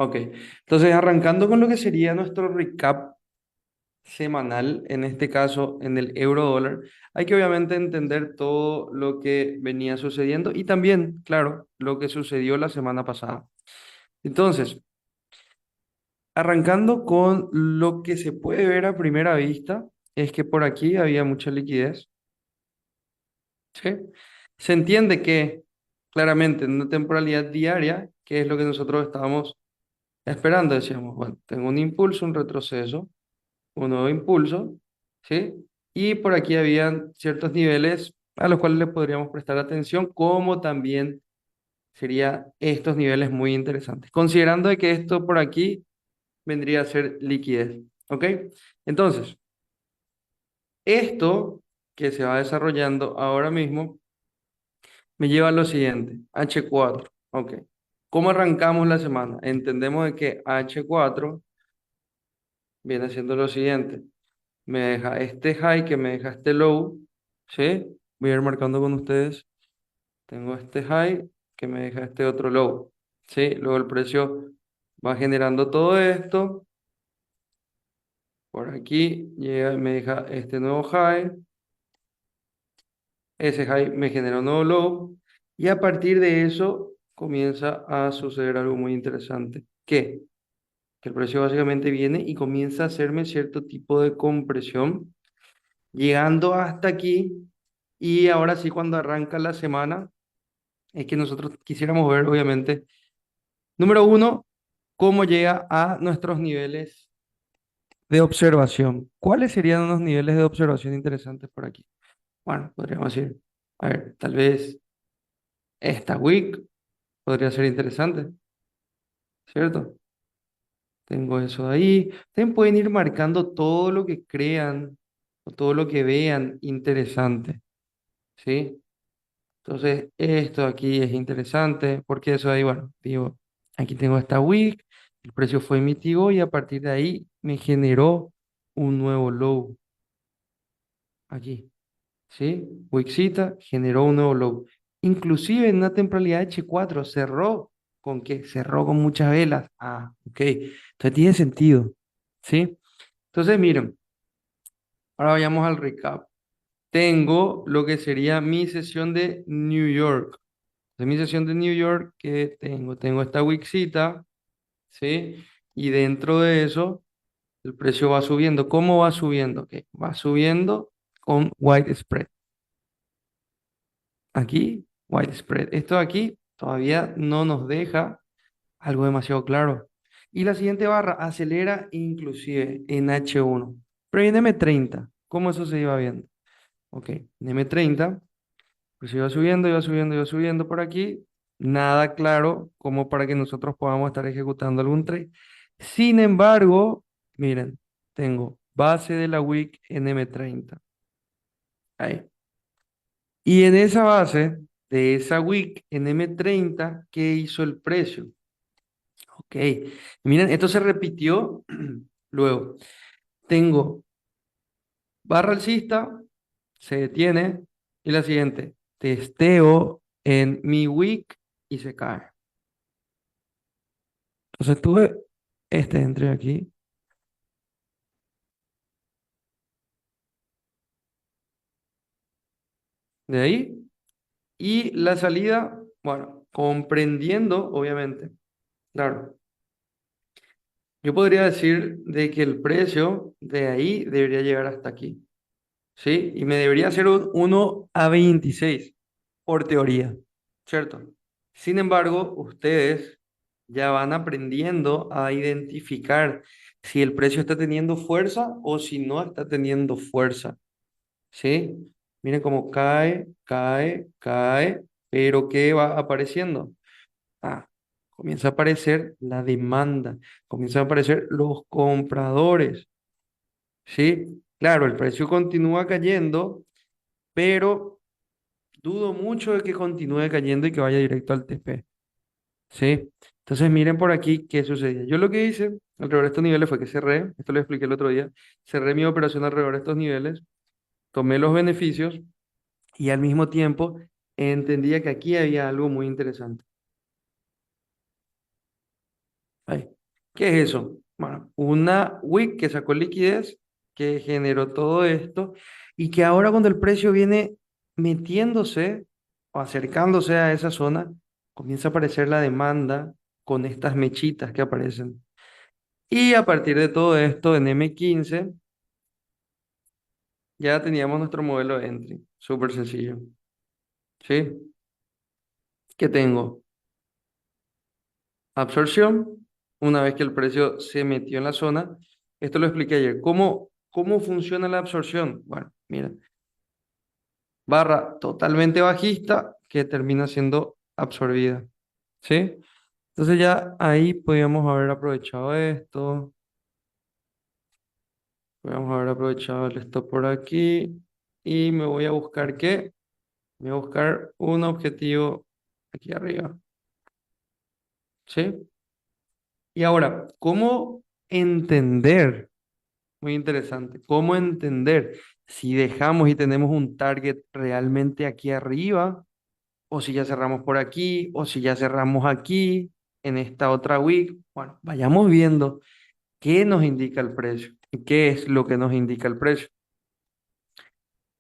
Ok, entonces arrancando con lo que sería nuestro recap semanal, en este caso en el euro dólar, hay que obviamente entender todo lo que venía sucediendo y también, claro, lo que sucedió la semana pasada. Entonces, arrancando con lo que se puede ver a primera vista, es que por aquí había mucha liquidez, ¿sí? Se entiende que claramente en una temporalidad diaria, que es lo que nosotros estábamos esperando, decíamos, bueno, tengo un impulso, un retroceso, un nuevo impulso, ¿sí? Y por aquí habían ciertos niveles a los cuales le podríamos prestar atención, como también serían estos niveles muy interesantes, considerando de que esto por aquí vendría a ser liquidez, ¿ok? Entonces, esto que se va desarrollando ahora mismo me lleva a lo siguiente, H4, ¿ok? ¿Cómo arrancamos la semana? Entendemos de que H4 viene siendo lo siguiente. Me deja este high que me deja este low, ¿sí? Voy a ir marcando con ustedes. Tengo este high que me deja este otro low, ¿sí? Luego el precio va generando todo esto. Por aquí llega y me deja este nuevo high. Ese high me genera un nuevo low. Y a partir de eso comienza a suceder algo muy interesante. ¿Qué? Que el precio básicamente viene y comienza a hacerme cierto tipo de compresión llegando hasta aquí. Y ahora sí, cuando arranca la semana, es que nosotros quisiéramos ver, obviamente, número uno, cómo llega a nuestros niveles de observación. ¿Cuáles serían unos niveles de observación interesantes por aquí? Bueno, podríamos decir, a ver, tal vez esta week podría ser interesante, ¿cierto? Tengo eso ahí. Ustedes pueden ir marcando todo lo que crean o todo lo que vean interesante, ¿sí? Entonces, esto aquí es interesante porque eso ahí, bueno, digo, aquí tengo esta wick, el precio fue emitido y a partir de ahí me generó un nuevo low aquí, ¿sí? Wixita generó un nuevo low. Inclusive en una temporalidad H4 cerró con qué? Cerró con muchas velas. Ah, ok. Entonces tiene sentido, ¿sí? Entonces, miren, ahora vayamos al recap. Tengo lo que sería mi sesión de New York. De mi sesión de New York que tengo esta Wixita, ¿sí? Y dentro de eso, el precio va subiendo. ¿Cómo va subiendo? Ok, va subiendo con white spread. Aquí, white spread. Esto de aquí todavía no nos deja algo demasiado claro. Y la siguiente barra acelera inclusive en H1. Pero en M30, ¿cómo eso se iba viendo? Ok, en M30. Pues iba subiendo, iba subiendo, iba subiendo por aquí. Nada claro como para que nosotros podamos estar ejecutando algún trade. Sin embargo, miren, tengo base de la wick en M30. Ahí. Y en esa base de esa wick en M30, ¿qué hizo el precio? Ok. Miren, esto se repitió. Luego, tengo barra alcista, se detiene. Y la siguiente, testeo en mi wick y se cae. Entonces tuve este entre aquí, de ahí, y la salida, bueno, comprendiendo, obviamente, claro, yo podría decir de que el precio de ahí debería llegar hasta aquí, ¿sí? Y me debería hacer un 1 a 26 por teoría, ¿cierto? Sin embargo, ustedes ya van aprendiendo a identificar si el precio está teniendo fuerza o si no está teniendo fuerza. ¿Sí? Miren cómo cae, cae, cae, pero ¿qué va apareciendo? Ah, comienza a aparecer la demanda, comienzan a aparecer los compradores, ¿sí? Claro, el precio continúa cayendo, pero dudo mucho de que continúe cayendo y que vaya directo al TP, ¿sí? Entonces miren por aquí qué sucedía. Yo lo que hice alrededor de estos niveles fue que cerré, esto lo expliqué el otro día, cerré mi operación alrededor de estos niveles, tomé los beneficios y al mismo tiempo entendía que aquí había algo muy interesante. Ahí. ¿Qué es eso? Bueno, una wick que sacó liquidez, que generó todo esto, y que ahora cuando el precio viene metiéndose o acercándose a esa zona, comienza a aparecer la demanda con estas mechitas que aparecen. Y a partir de todo esto, en M15 ya teníamos nuestro modelo de entry. Súper sencillo. ¿Sí? ¿Qué tengo? Absorción. Una vez que el precio se metió en la zona. Esto lo expliqué ayer. ¿Cómo funciona la absorción? Bueno, mira. Barra totalmente bajista que termina siendo absorbida. ¿Sí? Entonces ya ahí podíamos haber aprovechado esto. Podríamos haber aprovechado el stop por aquí. Y me voy a buscar ¿qué? Voy a buscar un objetivo aquí arriba. ¿Sí? Y ahora, ¿cómo entender? Muy interesante. ¿Cómo entender si dejamos y tenemos un target realmente aquí arriba? O si ya cerramos por aquí, o si ya cerramos aquí, en esta otra week. Bueno, vayamos viendo qué nos indica el precio y qué es lo que nos indica el precio.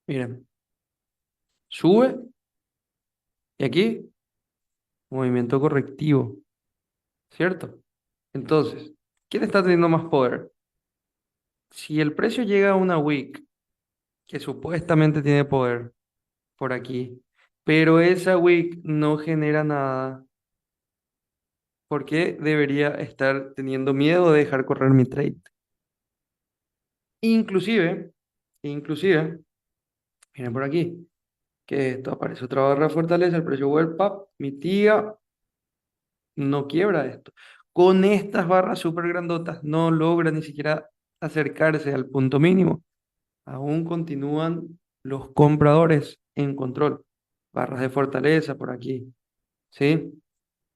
Miren, sube y aquí, movimiento correctivo, ¿cierto? Entonces, ¿quién está teniendo más poder? Si el precio llega a una wick que supuestamente tiene poder por aquí, pero esa wick no genera nada, ¿por qué debería estar teniendo miedo de dejar correr mi trade? Inclusive, inclusive, miren por aquí, que esto aparece otra barra de fortaleza, el precio vuelve, up, mitiga, no quiebra esto. Con estas barras súper grandotas no logra ni siquiera acercarse al punto mínimo. Aún continúan los compradores en control. Barras de fortaleza por aquí, ¿sí?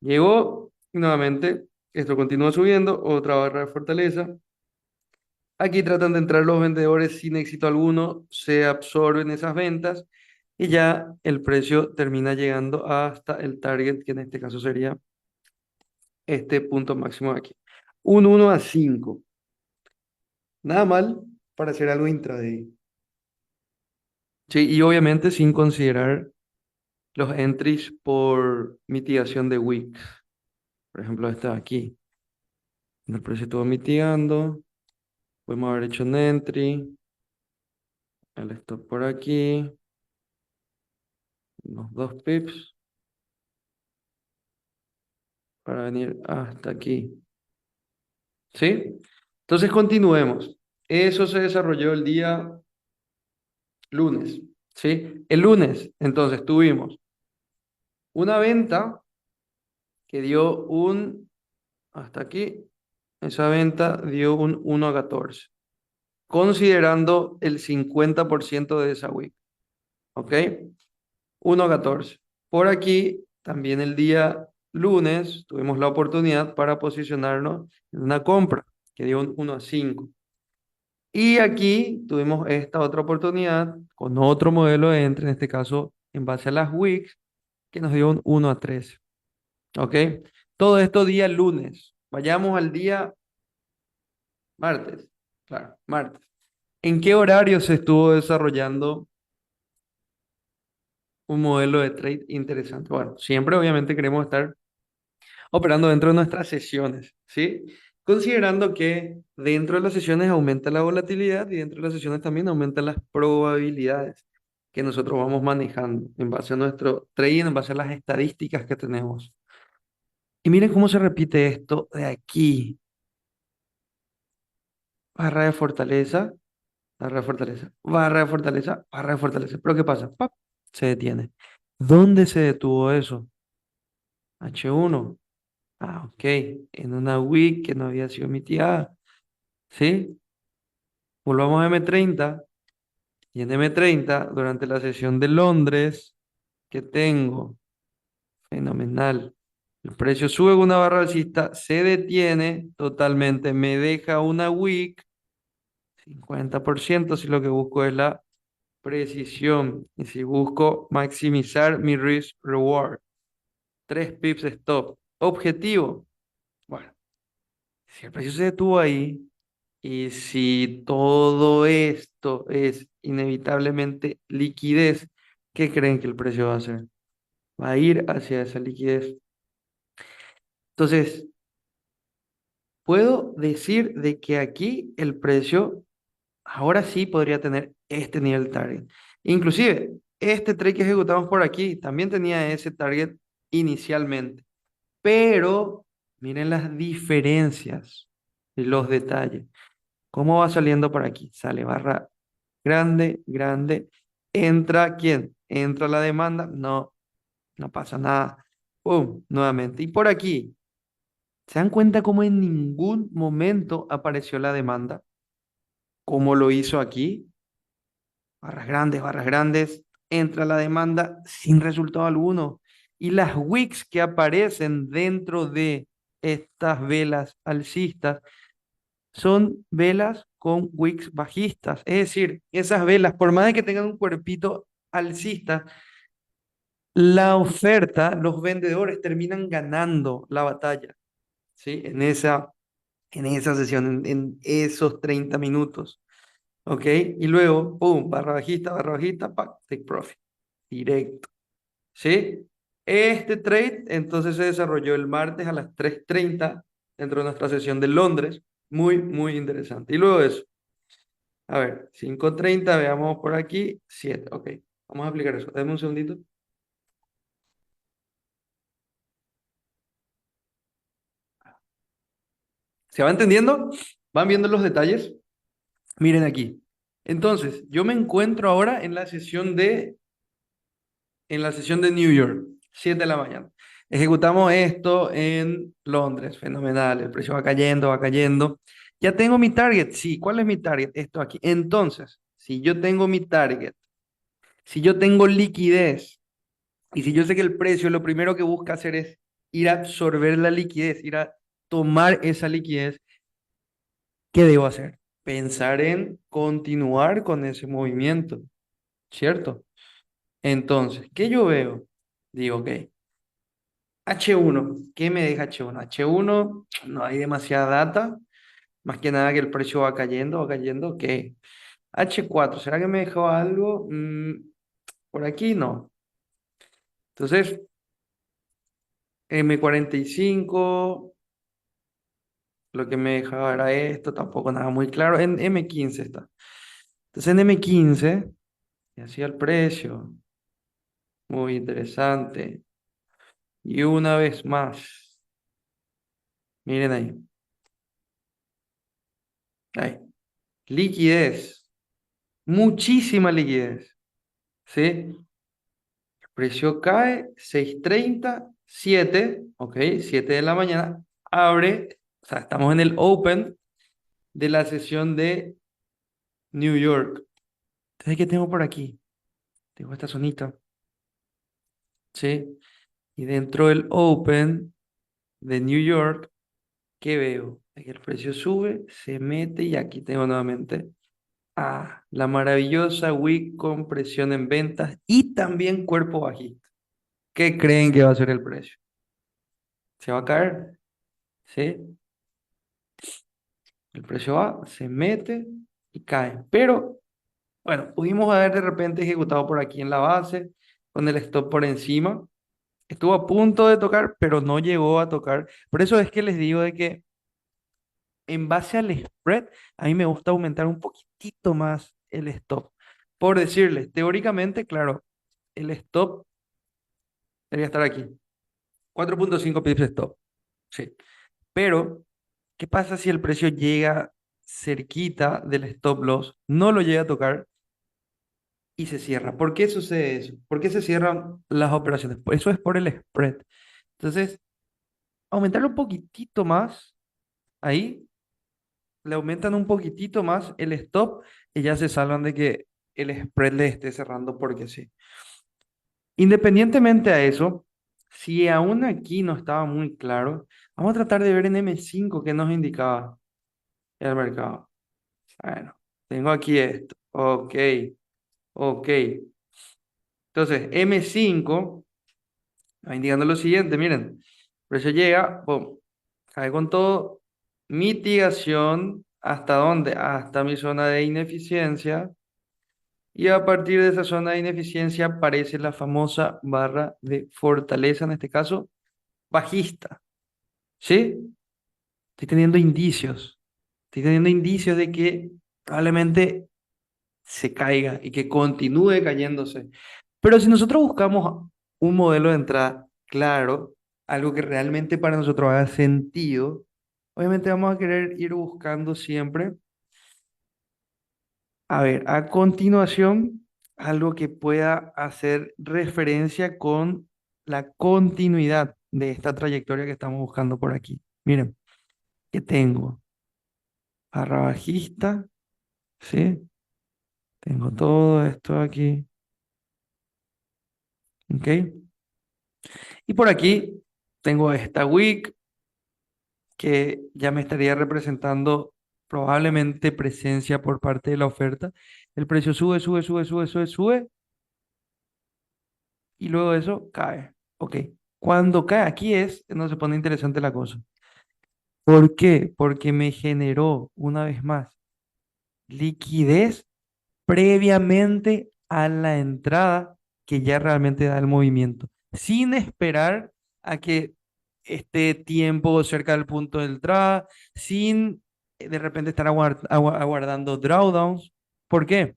Llegó y nuevamente, esto continúa subiendo, otra barra de fortaleza. Aquí tratan de entrar los vendedores sin éxito alguno, se absorben esas ventas y ya el precio termina llegando hasta el target, que en este caso sería este punto máximo de aquí. Un 1 a 5. Nada mal para hacer algo intraday. Sí, y obviamente sin considerar los entries por mitigación de wicks. Por ejemplo, este de aquí. El precio estuvo mitigando. Podemos haber hecho un entry. El stop por aquí. Unos 2 pips para venir hasta aquí. ¿Sí? Entonces continuemos. Eso se desarrolló el día lunes. ¿Sí? El lunes, entonces tuvimos una venta que dio hasta aquí, esa venta dio un 1 a 14, considerando el 50% de esa week. ¿Ok? 1 a 14. Por aquí, también el día lunes, tuvimos la oportunidad para posicionarnos en una compra que dio un 1 a 5. Y aquí tuvimos esta otra oportunidad con otro modelo de entre, en este caso en base a las wicks, que nos dio un 1 a 13. ¿Ok? Todo esto día lunes. Vayamos al día martes. Claro, martes. ¿En qué horario se estuvo desarrollando un modelo de trade interesante? Bueno, siempre obviamente queremos estar operando dentro de nuestras sesiones, ¿sí? Considerando que dentro de las sesiones aumenta la volatilidad y dentro de las sesiones también aumentan las probabilidades que nosotros vamos manejando en base a nuestro trading, en base a las estadísticas que tenemos. Y miren cómo se repite esto de aquí. Barra de fortaleza, barra de fortaleza, barra de fortaleza, barra de fortaleza. Pero ¿qué pasa? ¡Pap! Se detiene. ¿Dónde se detuvo eso? H1. Ah, ok. En una week que no había sido emitida. ¿Sí? Volvamos a M30. Y en M30, durante la sesión de Londres, que tengo, fenomenal. El precio sube con una barra alcista, se detiene totalmente, me deja una wick, 50% si lo que busco es la precisión. Y si busco maximizar mi risk reward, 3 pips stop. Objetivo, bueno. Si el precio se detuvo ahí y si todo esto es inevitablemente liquidez, ¿qué creen que el precio va a hacer? Va a ir hacia esa liquidez. Entonces, puedo decir de que aquí el precio ahora sí podría tener este nivel target. Inclusive, este trade que ejecutamos por aquí también tenía ese target inicialmente. Pero miren las diferencias y los detalles. ¿Cómo va saliendo por aquí? Sale barra grande, grande. ¿Entra quién? ¿Entra la demanda? No, no pasa nada. ¡Pum! Nuevamente. Y por aquí, ¿se dan cuenta cómo en ningún momento apareció la demanda? ¿Cómo lo hizo aquí? Barras grandes. Entra la demanda sin resultado alguno. Y las wicks que aparecen dentro de estas velas alcistas son velas con wicks bajistas. Es decir, esas velas, por más de que tengan un cuerpito alcista, la oferta, los vendedores terminan ganando la batalla, ¿sí? En esa sesión, en esos 30 minutos, ¿ok? Y luego, pum, barra bajista, pa, take profit, directo, ¿sí? Este trade entonces se desarrolló el martes a las 3:30 dentro de nuestra sesión de Londres. Muy, muy interesante. Y luego de eso, a ver, 5:30 veamos por aquí, 7, ok. Vamos a aplicar eso. Dame un segundito. ¿Se va entendiendo? ¿Van viendo los detalles? Miren aquí. Entonces, yo me encuentro ahora en la sesión de New York, 7 de la mañana. Ejecutamos esto en Londres, fenomenal. El precio va cayendo, va cayendo. Ya tengo mi target, sí. ¿Cuál es mi target? Esto aquí. Entonces, si yo tengo mi target, si yo tengo liquidez, y si yo sé que el precio lo primero que busca hacer es ir a absorber la liquidez, ir a tomar esa liquidez, ¿qué debo hacer? Pensar en continuar con ese movimiento, ¿cierto? Entonces, ¿qué yo veo? Digo, ok, H1, ¿qué me deja H1? H1, no hay demasiada data, más que nada que el precio va cayendo, ok. H4, ¿será que me dejó algo? Por aquí no. Entonces, M45, lo que me dejaba era esto, tampoco nada muy claro. En M15 está. Entonces en M15, y así el precio, muy interesante. Y una vez más, miren ahí, ahí, liquidez, muchísima liquidez, ¿sí? El precio cae, 6:30, 7, ok, 7 de la mañana, abre, o sea, estamos en el open de la sesión de New York. Entonces, ¿qué tengo por aquí? Tengo esta zonita, ¿sí? Y dentro del Open de New York, ¿qué veo? Que el precio sube, se mete y aquí tengo nuevamente la maravillosa wick con presión en ventas y también cuerpo bajista. ¿Qué creen que va a ser el precio? ¿Se va a caer? ¿Sí? El precio va, se mete y cae. Pero, bueno, pudimos haber de repente ejecutado por aquí en la base con el stop por encima. Estuvo a punto de tocar, pero no llegó a tocar. Por eso es que les digo de que en base al spread, a mí me gusta aumentar un poquitito más el stop. Por decirles, teóricamente, claro, el stop debería estar aquí. 4.5 pips stop. Sí. Pero, ¿qué pasa si el precio llega cerquita del stop loss, no lo llega a tocar y se cierra? ¿Por qué sucede eso? ¿Por qué se cierran las operaciones? Pues eso es por el spread. Entonces, aumentarlo un poquitito más ahí, le aumentan un poquitito más el stop y ya se salvan de que el spread le esté cerrando porque sí. Independientemente a eso, si aún aquí no estaba muy claro, vamos a tratar de ver en M5 qué nos indicaba el mercado. Bueno, tengo aquí esto. Ok, ok. Entonces, M5 va indicando lo siguiente, miren, el precio llega, pum, cae con todo, mitigación, ¿hasta dónde? Hasta mi zona de ineficiencia. Y a partir de esa zona de ineficiencia aparece la famosa barra de fortaleza, en este caso, bajista. ¿Sí? Estoy teniendo indicios. Estoy teniendo indicios de que probablemente se caiga y que continúe cayéndose. Pero si nosotros buscamos un modelo de entrada claro, algo que realmente para nosotros haga sentido, obviamente vamos a querer ir buscando siempre, a ver, a continuación, algo que pueda hacer referencia con la continuidad de esta trayectoria que estamos buscando por aquí. Miren, que tengo barra bajista, ¿sí? Tengo todo esto aquí, ¿ok? Y por aquí tengo esta wick que ya me estaría representando probablemente presencia por parte de la oferta. El precio sube, sube, sube, sube, sube, sube y luego de eso cae. Ok. Cuando cae, aquí es donde se pone interesante la cosa. ¿Por qué? Porque me generó, una vez más, liquidez previamente a la entrada que ya realmente da el movimiento, sin esperar a que esté tiempo cerca del punto de entrada, sin de repente estar aguardando drawdowns. ¿Por qué?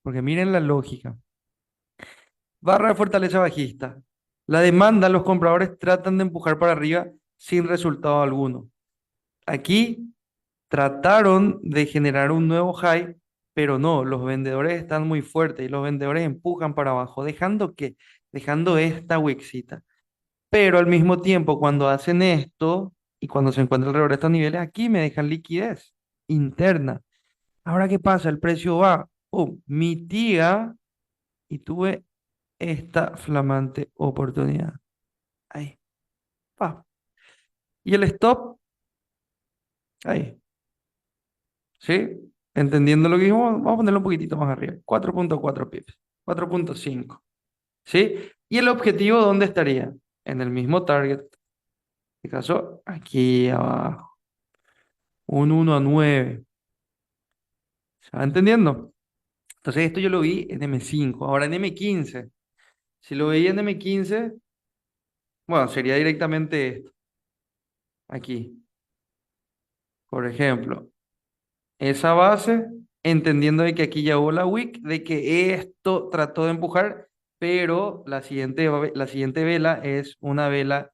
Porque miren la lógica. Barra de fortaleza bajista. La demanda, los compradores tratan de empujar para arriba sin resultado alguno. Aquí trataron de generar un nuevo high, pero no, los vendedores están muy fuertes y los vendedores empujan para abajo, dejando esta wixita. Pero al mismo tiempo, cuando hacen esto y cuando se encuentran alrededor de estos niveles, aquí me dejan liquidez interna. Ahora, ¿qué pasa? El precio va, mitiga y tuve esta flamante oportunidad. Ahí, pa. Y el stop, ahí. ¿Sí? Entendiendo lo que dijimos, vamos a ponerlo un poquitito más arriba. 4.4 pips, 4.5. ¿Sí? ¿Y el objetivo dónde estaría? En el mismo target. En este caso, aquí abajo. Un 1 a 9. ¿Se va entendiendo? Entonces esto yo lo vi en M5. Ahora en M15. Si lo veía en M15, bueno, sería directamente esto. Aquí. Por ejemplo, esa base, entendiendo de que aquí ya hubo la wick, de que esto trató de empujar, pero la siguiente vela es una vela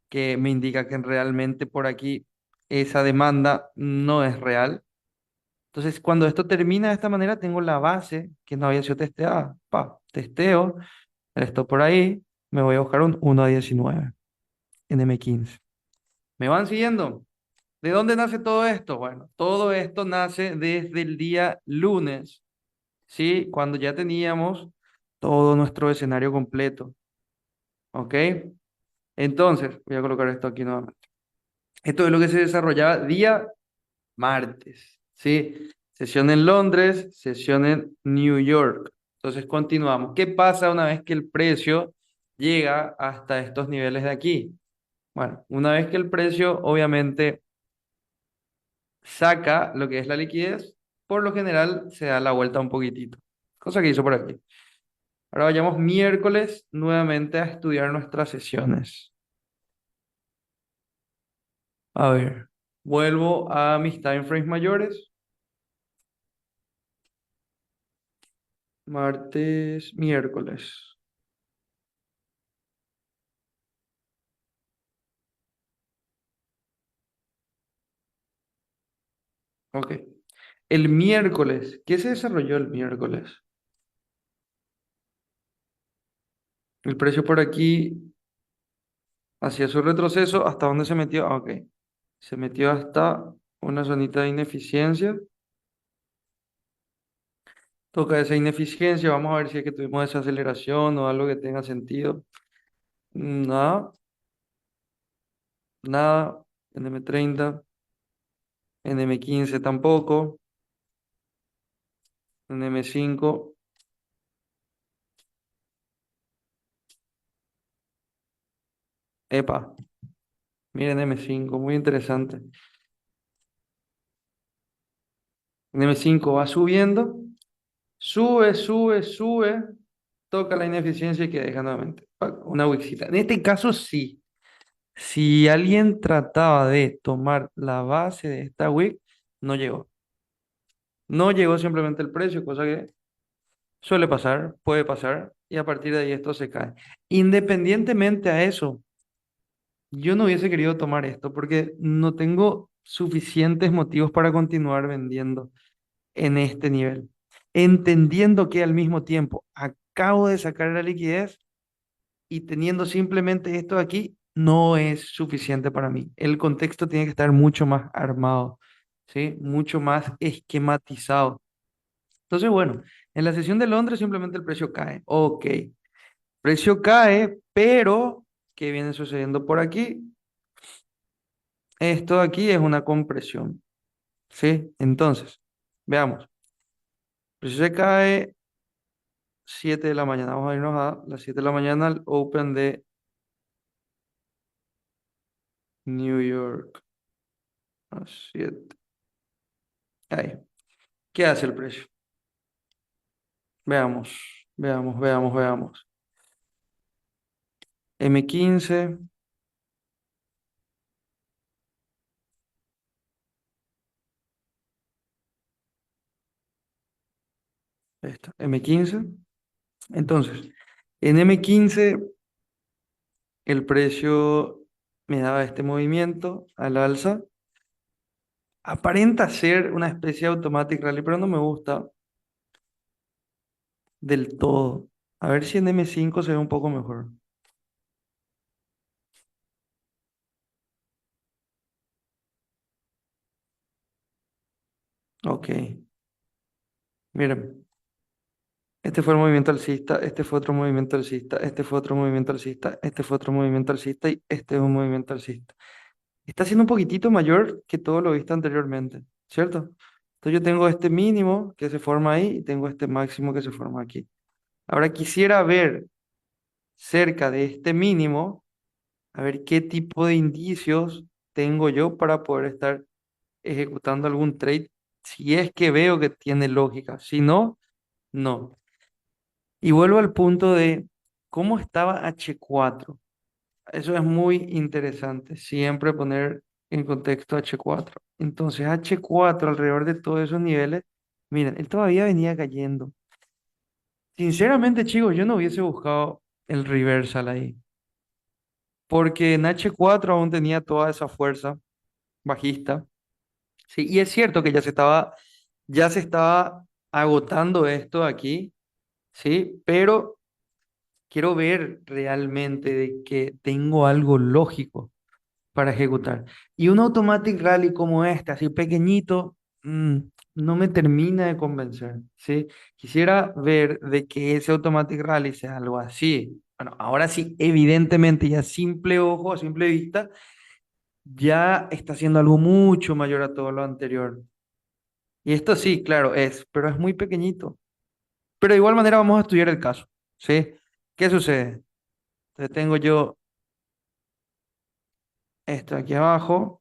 que me indica que realmente por aquí esa demanda no es real. Entonces, cuando esto termina de esta manera, tengo la base que no había sido testeada. Testeo, esto por ahí, me voy a buscar un 1 a 19 en M15. ¿Me van siguiendo? ¿De dónde nace todo esto? Bueno, todo esto nace desde el día lunes, ¿sí? Cuando ya teníamos todo nuestro escenario completo, ¿ok? Entonces, voy a colocar esto aquí nuevamente. Esto es lo que se desarrollaba día martes, ¿sí? Sesión en Londres, sesión en New York. Entonces, continuamos. ¿Qué pasa una vez que el precio llega hasta estos niveles de aquí? Bueno, una vez que el precio, obviamente, saca lo que es la liquidez, por lo general se da la vuelta un poquitito, cosa que hizo por aquí. Ahora vayamos miércoles nuevamente a estudiar nuestras sesiones. A ver, vuelvo a mis time frames mayores, martes, miércoles. Ok. El miércoles, ¿qué se desarrolló el miércoles? El precio por aquí hacía su retroceso, ¿hasta dónde se metió? Ah, ok. Se metió hasta una zonita de ineficiencia. Toca esa ineficiencia, vamos a ver si es que tuvimos esa aceleración o algo que tenga sentido. Nada, nada, en M30, en M15 tampoco, en M5, epa, miren M5, muy interesante. En M5 va subiendo, sube, sube, sube, toca la ineficiencia y que deja nuevamente. Una wixita. En este caso sí. Si alguien trataba de tomar la base de esta wick, no llegó. No llegó simplemente el precio, cosa que suele pasar, puede pasar, y a partir de ahí esto se cae. Independientemente a eso, yo no hubiese querido tomar esto porque no tengo suficientes motivos para continuar vendiendo en este nivel. Entendiendo que al mismo tiempo acabo de sacar la liquidez y teniendo simplemente esto aquí, no es suficiente para mí. El contexto tiene que estar mucho más armado, ¿sí? Mucho más esquematizado. Entonces, bueno, en la sesión de Londres simplemente el precio cae. Ok, precio cae, pero ¿qué viene sucediendo por aquí? Esto aquí es una compresión, ¿sí? Entonces, veamos. Precio se cae 7 de la mañana. Vamos a irnos a las 7 de la mañana al Open de New York. A 7. Ahí. ¿Qué hace el precio? Veamos, veamos. M15, esta, M15. Entonces, en M15 el precio me daba este movimiento al alza. Aparenta ser una especie de automatic rally, pero no me gusta del todo. A ver si en M5 se ve un poco mejor. Ok, miren. Este fue el movimiento alcista, este fue otro movimiento alcista, este fue otro movimiento alcista, este fue otro movimiento alcista y este es un movimiento alcista. Está siendo un poquitito mayor que todo lo visto anteriormente, ¿cierto? Entonces yo tengo este mínimo que se forma ahí y tengo este máximo que se forma aquí. Ahora quisiera ver cerca de este mínimo, a ver qué tipo de indicios tengo yo para poder estar ejecutando algún trade, si es que veo que tiene lógica. Si no, no. Y vuelvo al punto de cómo estaba H4. Eso es muy interesante, siempre poner en contexto H4. Entonces, H4 alrededor de todos esos niveles, miren, él todavía venía cayendo. Sinceramente, chicos, yo no hubiese buscado el reversal ahí, porque en H4 aún tenía toda esa fuerza bajista. Sí, y es cierto que ya se estaba agotando esto aquí, sí, pero quiero ver realmente de que tengo algo lógico para ejecutar. Y un automatic rally como este, así pequeñito, no me termina de convencer, ¿sí? Quisiera ver de que ese automatic rally sea algo así. Bueno, ahora sí, evidentemente, ya a simple ojo, a simple vista, ya está haciendo algo mucho mayor a todo lo anterior. Y esto sí, claro, pero es muy pequeñito. Pero de igual manera vamos a estudiar el caso, ¿sí? ¿Qué sucede? Entonces tengo yo esto aquí abajo,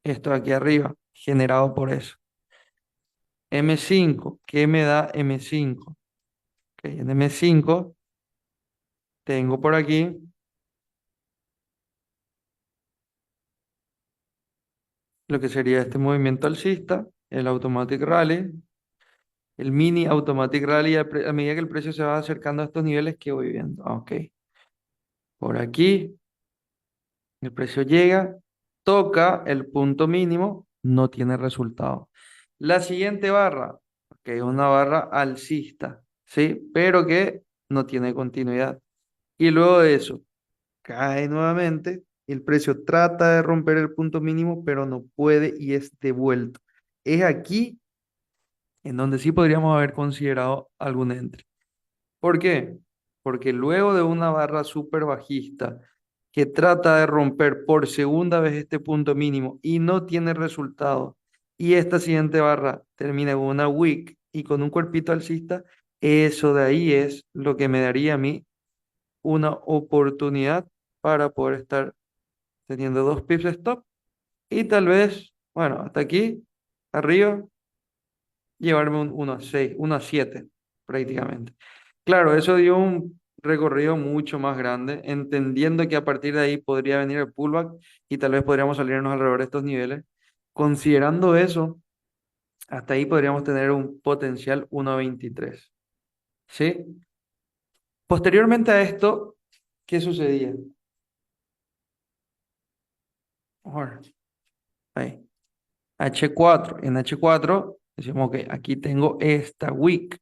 esto aquí arriba, generado por eso. M5, ¿qué me da M5? Ok, en M5 tengo por aquí lo que sería este movimiento alcista, el automatic rally, el mini automatic rally a medida que el precio se va acercando a estos niveles que voy viendo. Ok, por aquí el precio llega, toca el punto mínimo, no tiene resultado. La siguiente barra, que es una barra alcista, ¿sí? Pero que no tiene continuidad. Y luego de eso, cae nuevamente, el precio trata de romper el punto mínimo, pero no puede y es devuelto. Es aquí en donde sí podríamos haber considerado algún entry. ¿Por qué? Porque luego de una barra súper bajista que trata de romper por segunda vez este punto mínimo y no tiene resultado, y esta siguiente barra termina con una wick y con un cuerpito alcista, eso de ahí es lo que me daría a mí una oportunidad para poder estar teniendo dos pips stop y tal vez, bueno, hasta aquí, arriba, llevarme un 1 a 6, 1 a 7 prácticamente. Claro, eso dio un recorrido mucho más grande, entendiendo que a partir de ahí podría venir el pullback y tal vez podríamos salirnos alrededor de estos niveles. Considerando eso, hasta ahí podríamos tener un potencial 1 a 23. ¿Sí? Posteriormente a esto, ¿qué sucedía? Ahora, ahí. H4. En H4 decimos, ok, aquí tengo esta wick,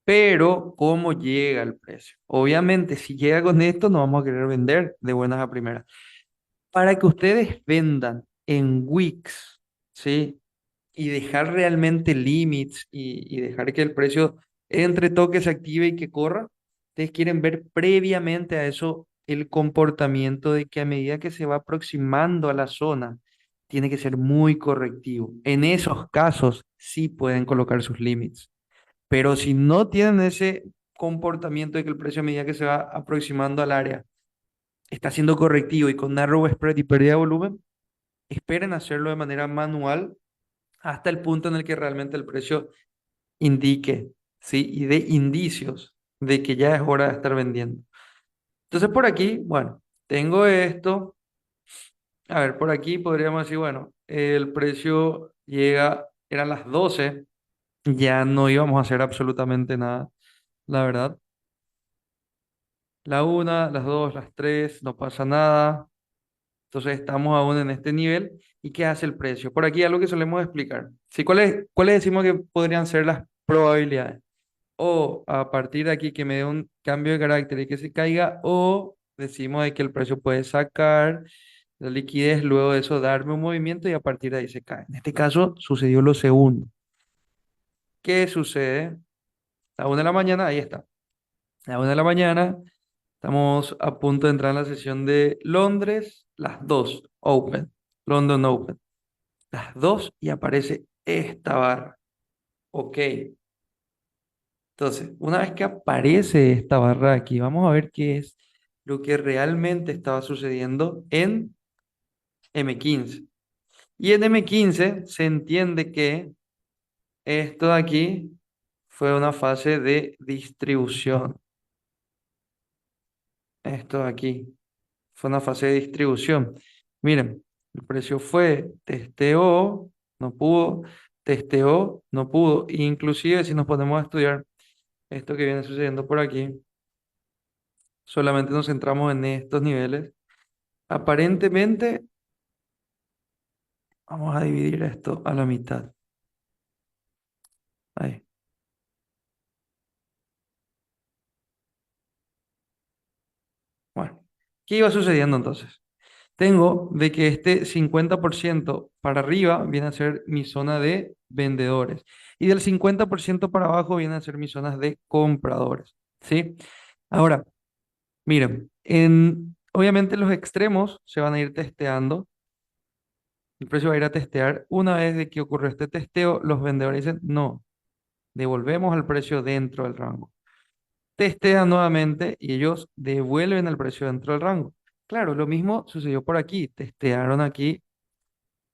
pero ¿cómo llega el precio? Obviamente, si llega con esto, no vamos a querer vender de buenas a primeras. Para que ustedes vendan en wicks, ¿sí? Y dejar realmente limits y dejar que el precio entre, toque, se active y que corra, ustedes quieren ver previamente a eso el comportamiento de que a medida que se va aproximando a la zona, tiene que ser muy correctivo. En esos casos sí pueden colocar sus límites, pero si no tienen ese comportamiento de que el precio a medida que se va aproximando al área está siendo correctivo y con narrow spread y pérdida de volumen, esperen hacerlo de manera manual hasta el punto en el que realmente el precio indique, ¿sí? Y de indicios de que ya es hora de estar vendiendo. Entonces por aquí, bueno, tengo esto. A ver, por aquí podríamos decir, bueno, el precio llega, eran las 12, ya no íbamos a hacer absolutamente nada, la verdad. La una, las dos, las tres, no pasa nada. Entonces estamos aún en este nivel. ¿Y qué hace el precio? Por aquí algo que solemos explicar. ¿Sí? ¿Cuáles decimos que podrían ser las probabilidades? O a partir de aquí que me dé un cambio de carácter y que se caiga, o decimos de que el precio puede sacar la liquidez, luego de eso darme un movimiento y a partir de ahí se cae. En este caso sucedió lo segundo. ¿Qué sucede? A 1 de la mañana, ahí está. A 1 de la mañana, estamos a punto de entrar en la sesión de Londres, las 2, Open, London Open. Las 2 y aparece esta barra. Ok. Entonces, una vez que aparece esta barra aquí, vamos a ver qué es lo que realmente estaba sucediendo en M15. Y en M15 se entiende que esto de aquí fue una fase de distribución. Esto de aquí fue una fase de distribución. Miren, el precio fue, testeó, no pudo, testeó, no pudo. Inclusive si nos ponemos a estudiar esto que viene sucediendo por aquí, solamente nos centramos en estos niveles. Aparentemente, vamos a dividir esto a la mitad. Ahí. Bueno, ¿qué iba sucediendo entonces? Tengo de que este 50% para arriba viene a ser mi zona de vendedores y del 50% para abajo viene a ser mis zonas de compradores, ¿sí? Ahora, miren, obviamente los extremos se van a ir testeando. El precio va a ir a testear. Una vez de que ocurrió este testeo, los vendedores dicen, no, devolvemos al precio dentro del rango. Testean nuevamente y ellos devuelven el precio dentro del rango. Claro, lo mismo sucedió por aquí. Testearon aquí,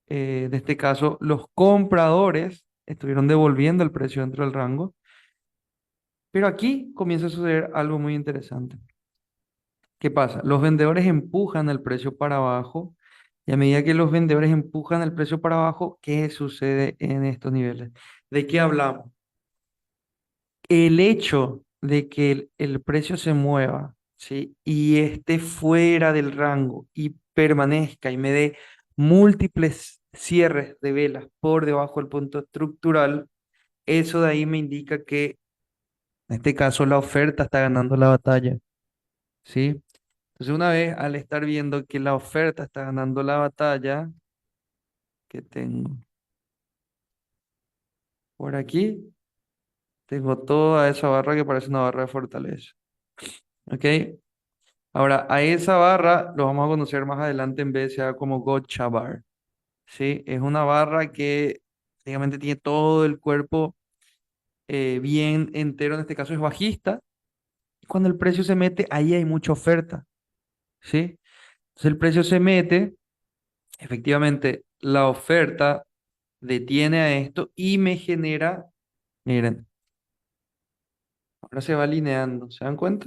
en este caso, los compradores estuvieron devolviendo el precio dentro del rango. Pero aquí comienza a suceder algo muy interesante. ¿Qué pasa? Los vendedores empujan el precio para abajo y a medida que los vendedores empujan el precio para abajo, ¿qué sucede en estos niveles? ¿De qué hablamos? El hecho de que el precio se mueva, ¿sí? Y esté fuera del rango y permanezca y me dé múltiples cierres de velas por debajo del punto estructural, eso de ahí me indica que en este caso la oferta está ganando la batalla, ¿sí? Entonces una vez al estar viendo que la oferta está ganando la batalla, que tengo por aquí, tengo toda esa barra que parece una barra de fortaleza, ¿ok? Ahora, a esa barra lo vamos a conocer más adelante en BCA como Gotcha Bar. ¿Sí? Es una barra que prácticamente tiene todo el cuerpo bien entero, en este caso es bajista. Y cuando el precio se mete, ahí hay mucha oferta. ¿Sí? Entonces el precio se mete, efectivamente, la oferta. detiene a esto y me genera, miren, ahora se va alineando, ¿se dan cuenta?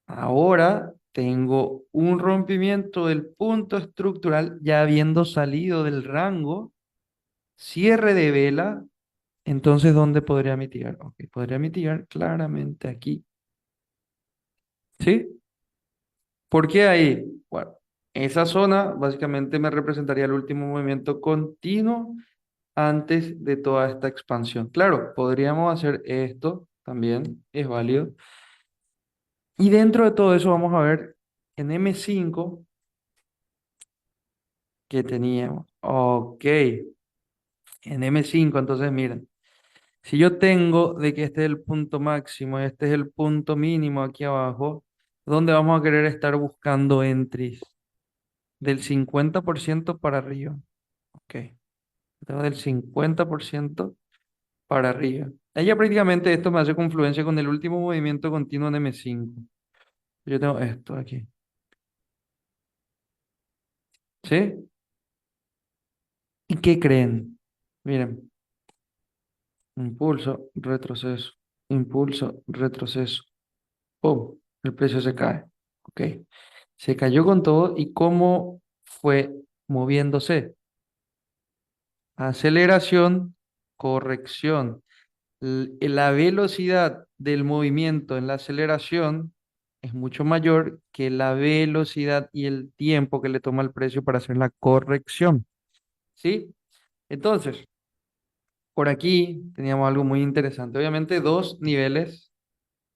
Ahora tengo un rompimiento del punto estructural ya habiendo salido del rango, cierre de vela. Entonces, ¿dónde podría mitigar? Ok, podría mitigar claramente aquí. ¿Sí? ¿Por qué ahí? Bueno, esa zona básicamente me representaría el último movimiento continuo antes de toda esta expansión. Claro, podríamos hacer esto también, es válido. Y dentro de todo eso vamos a ver en M5 que teníamos. Ok, en M5, entonces miren, si yo tengo de que este es el punto máximo y este es el punto mínimo aquí abajo, ¿dónde vamos a querer estar buscando entries? Del 50% para arriba. Ok, tengo del 50% para arriba. Ella prácticamente esto me hace confluencia con el último movimiento continuo en M5. Yo tengo esto aquí. ¿Sí? ¿Y qué creen? Miren, impulso, retroceso, impulso, retroceso. ¡Pum! El precio se cae. Ok. Se cayó con todo y cómo fue moviéndose. Aceleración, corrección. La velocidad del movimiento en la aceleración es mucho mayor que la velocidad y el tiempo que le toma el precio para hacer la corrección. ¿Sí? Entonces, por aquí teníamos algo muy interesante. Obviamente, dos niveles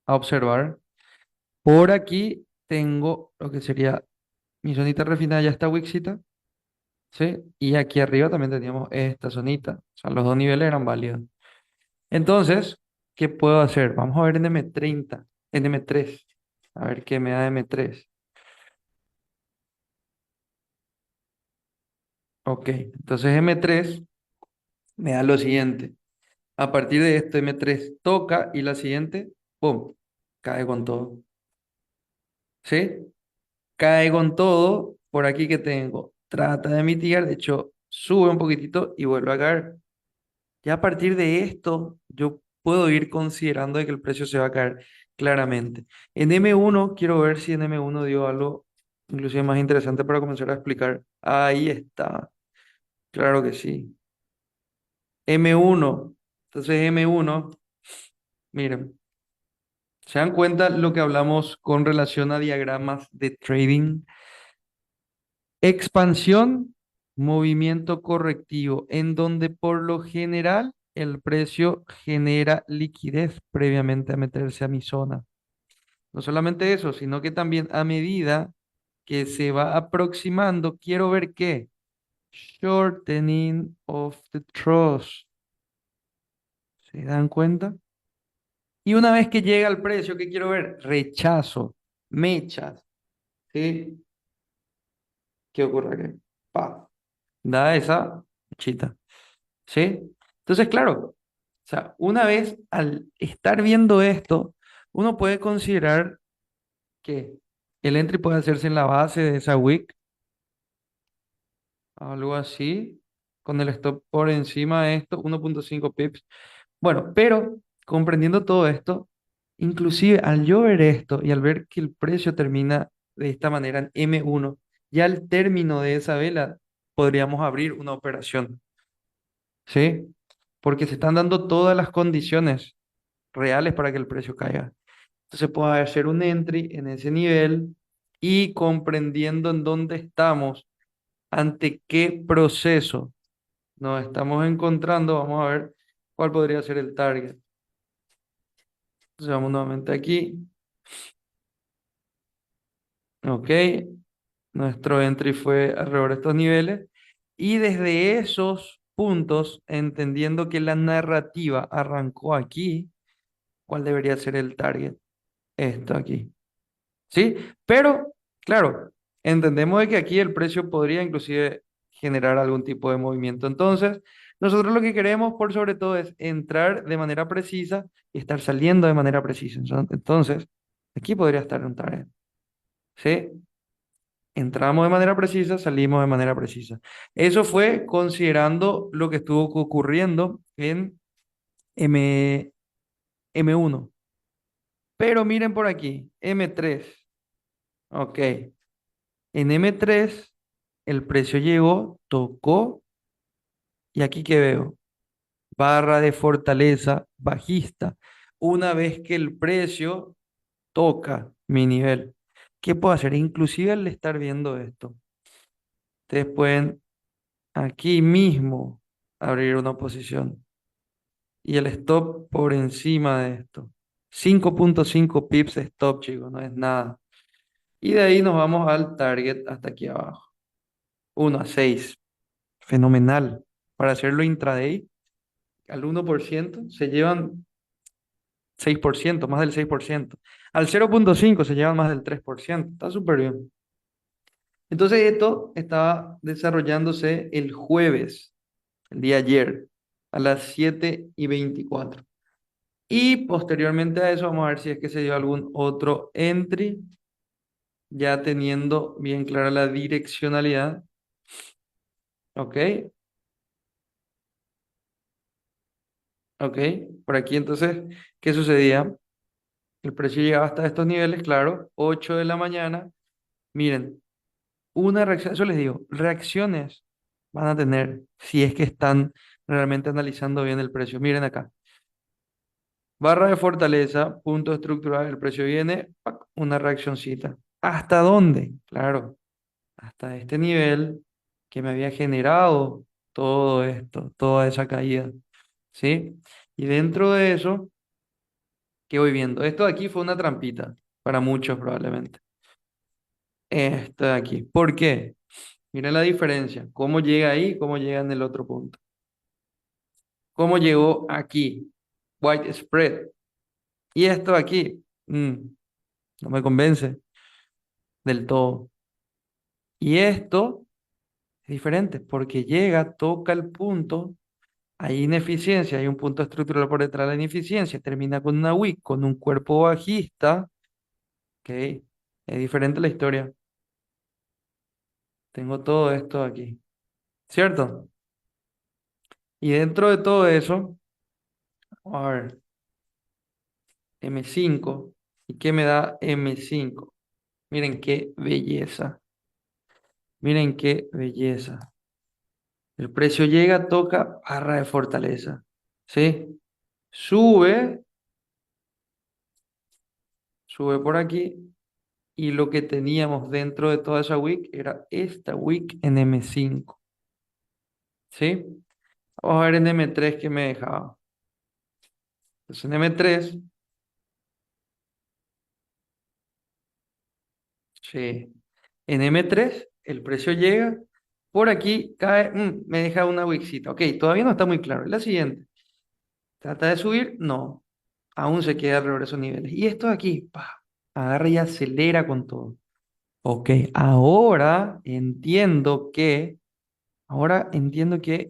a observar. Por aquí tengo lo que sería mi zonita refinada, ya está Wixita, ¿sí? Y aquí arriba también teníamos esta zonita. O sea, los dos niveles eran válidos. Entonces, ¿qué puedo hacer? Vamos a ver en M30, en M3. A ver qué me da M3. Ok, entonces M3 me da lo siguiente. A partir de esto, M3 toca y la siguiente, ¡pum! Cae con todo. ¿Sí? Cae con todo. Por aquí que tengo. Trata de mitigar. De hecho, sube un poquitito y vuelve a caer. Ya a partir de esto, yo puedo ir considerando de que el precio se va a caer claramente. En M1, quiero ver si en M1 dio algo inclusive más interesante para comenzar a explicar. Ahí está. Claro que sí. M1. Entonces M1, miren, ¿se dan cuenta lo que hablamos con relación a diagramas de trading? Expansión, movimiento correctivo, en donde por lo general el precio genera liquidez previamente a meterse a mi zona. No solamente eso, sino que también a medida que se va aproximando, quiero ver qué. Shortening of the trust. ¿Se dan cuenta? Y una vez que llega al precio, ¿qué quiero ver? Rechazo, mechas. ¿Sí? ¿Qué ocurre aquí? Pa, da esa chita. ¿Sí? Entonces, claro, o sea, una vez al estar viendo esto, uno puede considerar que el entry puede hacerse en la base de esa wick, algo así, con el stop por encima de esto, 1.5 pips. Bueno, pero comprendiendo todo esto, inclusive al yo ver esto y al ver que el precio termina de esta manera en M1, ya al término de esa vela podríamos abrir una operación, ¿sí? Porque se están dando todas las condiciones reales para que el precio caiga. Entonces puedo hacer un entry en ese nivel y comprendiendo en dónde estamos, ante qué proceso nos estamos encontrando, vamos a ver cuál podría ser el target. Entonces vamos nuevamente aquí. Ok, nuestro entry fue alrededor de estos niveles y desde esos puntos, entendiendo que la narrativa arrancó aquí, ¿cuál debería ser el target? Esto aquí. ¿Sí? Pero, claro, entendemos de que aquí el precio podría inclusive generar algún tipo de movimiento. Entonces, nosotros lo que queremos por sobre todo es entrar de manera precisa y estar saliendo de manera precisa. Entonces, aquí podría estar un target. ¿Sí? Entramos de manera precisa, salimos de manera precisa. Eso fue considerando lo que estuvo ocurriendo en M, M1. Pero miren por aquí, M3. Ok. En M3 el precio llegó, tocó, y aquí que veo, barra de fortaleza bajista. Una vez que el precio toca mi nivel, ¿qué puedo hacer? Inclusive al estar viendo esto, ustedes pueden aquí mismo abrir una posición y el stop por encima de esto. 5.5 pips stop, chicos, no es nada. Y de ahí nos vamos al target hasta aquí abajo. 1 a 6. Fenomenal. Para hacerlo intraday, al 1% se llevan 6%, más del 6%. Al 0.5 se llevan más del 3%. Está súper bien. Entonces esto estaba desarrollándose el jueves, el día ayer, a las 7:24. Y posteriormente a eso vamos a ver si es que se dio algún otro entry, ya teniendo bien clara la direccionalidad. ¿Ok? ¿Ok? Por aquí entonces, ¿qué sucedía? El precio llegaba hasta estos niveles, claro, 8 de la mañana. Miren, una reacción, eso les digo, reacciones van a tener si es que están realmente analizando bien el precio. Miren acá, barra de fortaleza, punto estructural, el precio viene, ¡pac! Una reaccioncita. ¿Hasta dónde? Claro, hasta este nivel que me había generado todo esto, toda esa caída, ¿sí? Y dentro de eso, ¿qué voy viendo? Esto de aquí fue una trampita, para muchos probablemente. Esto de aquí. ¿Por qué? Miren la diferencia. ¿Cómo llega ahí? ¿Cómo llega en el otro punto? ¿Cómo llegó aquí? White spread. Y esto de aquí, no me convence del todo. Y esto es diferente porque llega, toca el punto, hay ineficiencia, hay un punto estructural por detrás de la ineficiencia, termina con una wick, con un cuerpo bajista, ¿ok? Es diferente la historia. Tengo todo esto aquí, ¿cierto? Y dentro de todo eso, a ver, M5. ¿Y qué me da M5? Miren qué belleza. Miren qué belleza. El precio llega, toca barra de fortaleza. ¿Sí? Sube, sube por aquí. Y lo que teníamos dentro de toda esa wick era esta wick en M5. ¿Sí? Vamos a ver en M3 qué me dejaba. Entonces en M3, sí. En M3 el precio llega. Por aquí cae, me deja una wickcita. Ok, todavía no está muy claro. Es la siguiente. ¿Trata de subir? No. Aún se queda alrededor de esos niveles. Y esto de aquí, pa, agarra y acelera con todo. Ok, ahora entiendo que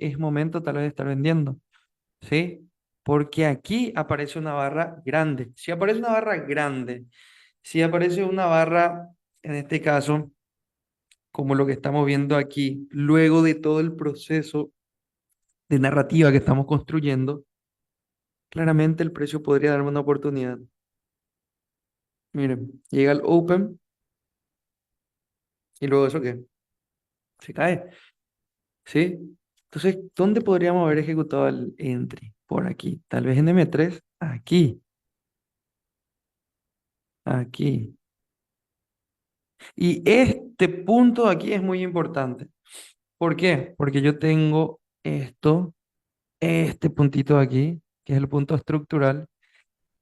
es momento tal vez de estar vendiendo, ¿sí? Porque aquí aparece una barra grande. Si aparece una barra grande, si aparece una barra, en este caso, como lo que estamos viendo aquí, luego de todo el proceso de narrativa que estamos construyendo, claramente el precio podría darme una oportunidad. Miren, llega el open y luego eso qué, se cae, ¿sí? Entonces, ¿dónde podríamos haber ejecutado el entry? Por aquí, tal vez en M3, aquí, aquí. Y este punto de aquí es muy importante. ¿Por qué? Porque yo tengo esto, este puntito de aquí, que es el punto estructural,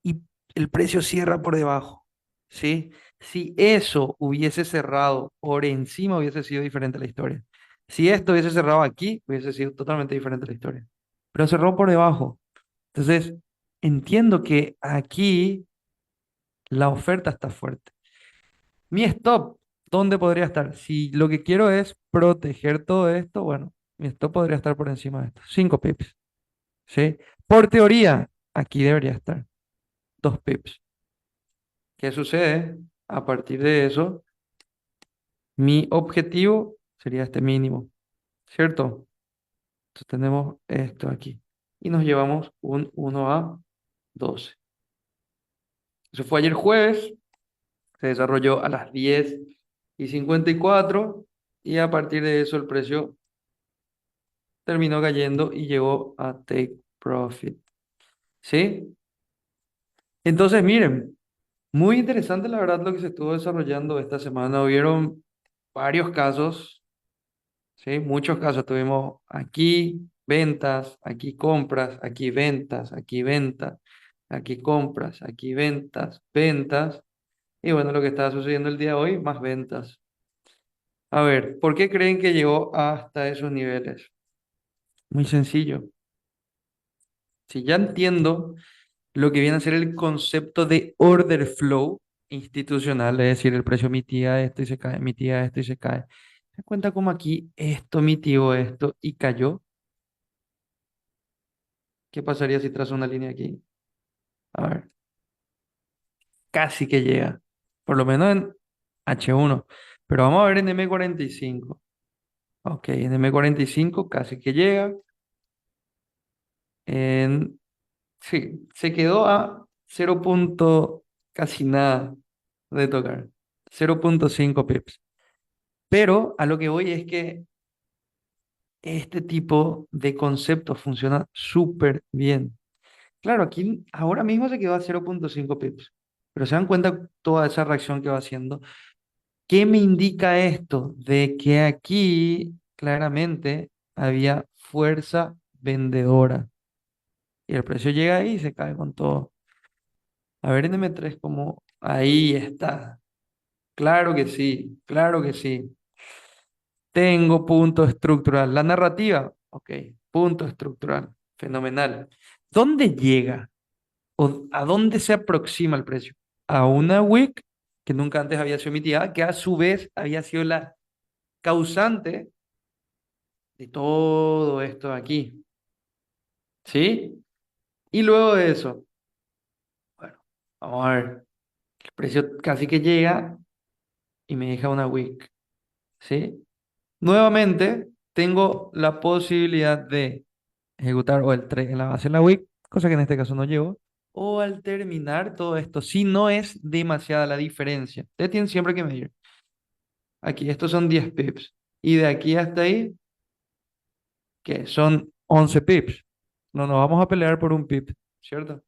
y el precio cierra por debajo, ¿sí? Si eso hubiese cerrado por encima, hubiese sido diferente la historia. Si esto hubiese cerrado aquí, hubiese sido totalmente diferente la historia. Pero cerró por debajo. Entonces, entiendo que aquí la oferta está fuerte. Mi stop, ¿dónde podría estar? Si lo que quiero es proteger todo esto, bueno, mi stop podría estar por encima de esto. 5 pips, ¿sí? Por teoría, aquí debería estar 2 pips. ¿Qué sucede? A partir de eso, Mi objetivo sería este mínimo, ¿cierto? Entonces tenemos esto aquí. Y nos llevamos un 1 a 12. Eso fue ayer jueves, se desarrolló a las 10:54 y a partir de eso el precio terminó cayendo y llegó a take profit. ¿Sí? Entonces, miren, muy interesante la verdad lo que se estuvo desarrollando esta semana. Hubieron varios casos, ¿sí? Muchos casos. Tuvimos aquí ventas, aquí compras, aquí ventas, aquí ventas, aquí compras, aquí ventas, ventas. Y bueno, lo que está sucediendo el día de hoy, más ventas. A ver, ¿por qué creen que llegó hasta esos niveles? Muy sencillo. Si ya entiendo lo que viene a ser el concepto de order flow institucional, es decir, el precio emitía esto y se cae, emitía esto y se cae. ¿Se dan cuenta cómo aquí esto emitió esto y cayó? ¿Qué pasaría si trazo una línea aquí? A ver, casi que llega, por lo menos en H1, pero vamos a ver en M45. Ok, en M45 casi que llega. En, sí, se quedó a 0 casi nada de tocar, 0,5 pips. Pero a lo que voy es que este tipo de concepto funciona súper bien. Claro, aquí ahora mismo se quedó a 0,5 pips, pero se dan cuenta toda esa reacción que va haciendo. ¿Qué me indica esto? De que aquí claramente había fuerza vendedora y el precio llega ahí y se cae con todo. A ver en M3 como ahí está. Claro que sí, claro que sí. Tengo punto estructural. La narrativa, ok, punto estructural, fenomenal. ¿Dónde llega o a dónde se aproxima el precio? A una wick que nunca antes había sido emitida, que a su vez había sido la causante de todo esto aquí, ¿sí? Y luego de eso, bueno, vamos a ver, el precio casi que llega y me deja una wick, ¿sí? Nuevamente, tengo la posibilidad de ejecutar o el trade en la base de la WIC, cosa que en este caso no llevo, o al terminar todo esto, si no es demasiada la diferencia. Ustedes tienen siempre que medir. Aquí, estos son 10 pips. Y de aquí hasta ahí, que son 11 pips. No nos vamos a pelear por un pip, ¿cierto?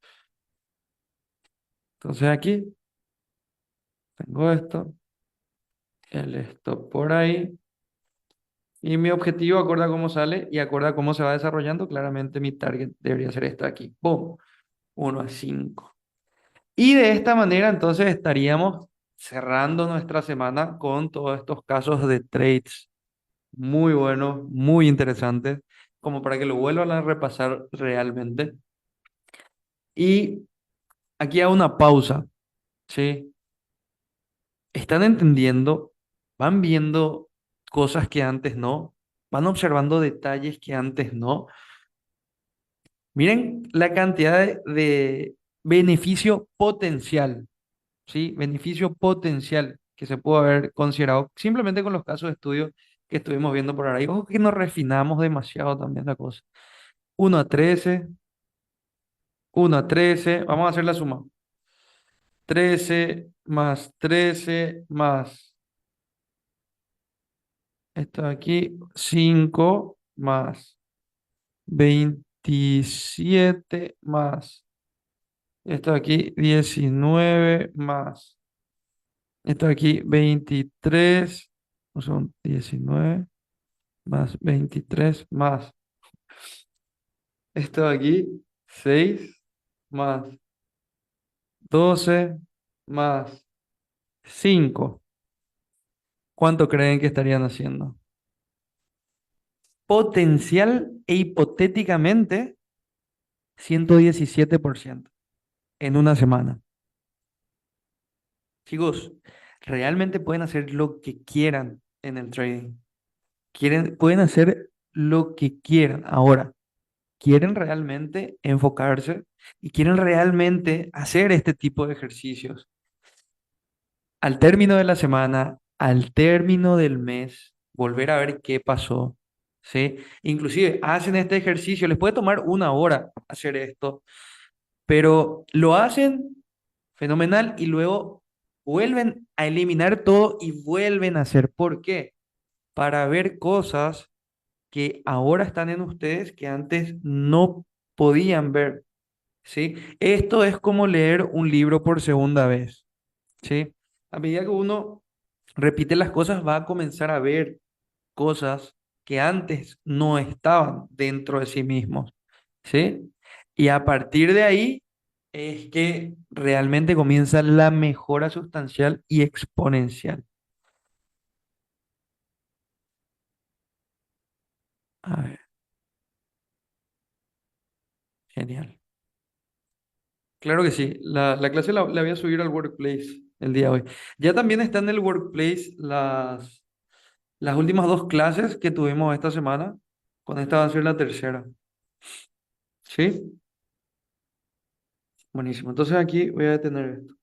Entonces aquí tengo esto, el stop por ahí. Y mi objetivo, acuerda cómo sale y acuerda cómo se va desarrollando, claramente mi target debería ser esta aquí. ¡Boom! 1 a 5. Y de esta manera entonces estaríamos cerrando nuestra semana con todos estos casos de trades muy buenos, muy interesantes, como para que lo vuelvan a repasar realmente. Y aquí hago una pausa, ¿sí? ¿Están entendiendo? ¿Van viendo cosas que antes no? ¿Van observando detalles que antes no? Miren la cantidad de beneficio potencial, ¿sí? Beneficio potencial que se pudo haber considerado simplemente con los casos de estudio que estuvimos viendo por ahí. Ojo que nos refinamos demasiado también la cosa. 1 a 13, 1 a 13, vamos a hacer la suma. 13 más 13 más esto de aquí, 5 más 27 más esto de aquí, 19 más esto de aquí, 23, son 19 más 23 más esto de aquí, 6 más 12 más 5. ¿Cuánto creen que estarían haciendo? Potencial e hipotéticamente 117% en una semana. Chicos, realmente pueden hacer lo que quieran en el trading. Pueden hacer lo que quieran. Ahora, quieren realmente enfocarse y quieren realmente hacer este tipo de ejercicios. Al término de la semana, al término del mes, volver a ver qué pasó, ¿sí? Inclusive hacen este ejercicio, les puede tomar una hora hacer esto, pero lo hacen fenomenal y luego vuelven a eliminar todo y vuelven a hacer. ¿Por qué? Para ver cosas que ahora están en ustedes que antes no podían ver, ¿sí? Esto es como leer un libro por segunda vez, ¿sí? A medida que uno repite las cosas, va a comenzar a ver cosas que antes no estaban dentro de sí mismos, ¿sí? Y a partir de ahí es que realmente comienza la mejora sustancial y exponencial. A ver, genial. Claro que sí. La clase la voy a subir al Workplace el día de hoy. Ya también está en el Workplace las últimas dos clases que tuvimos esta semana. Con esta va a ser la tercera. ¿Sí? Buenísimo. Entonces aquí voy a detener esto.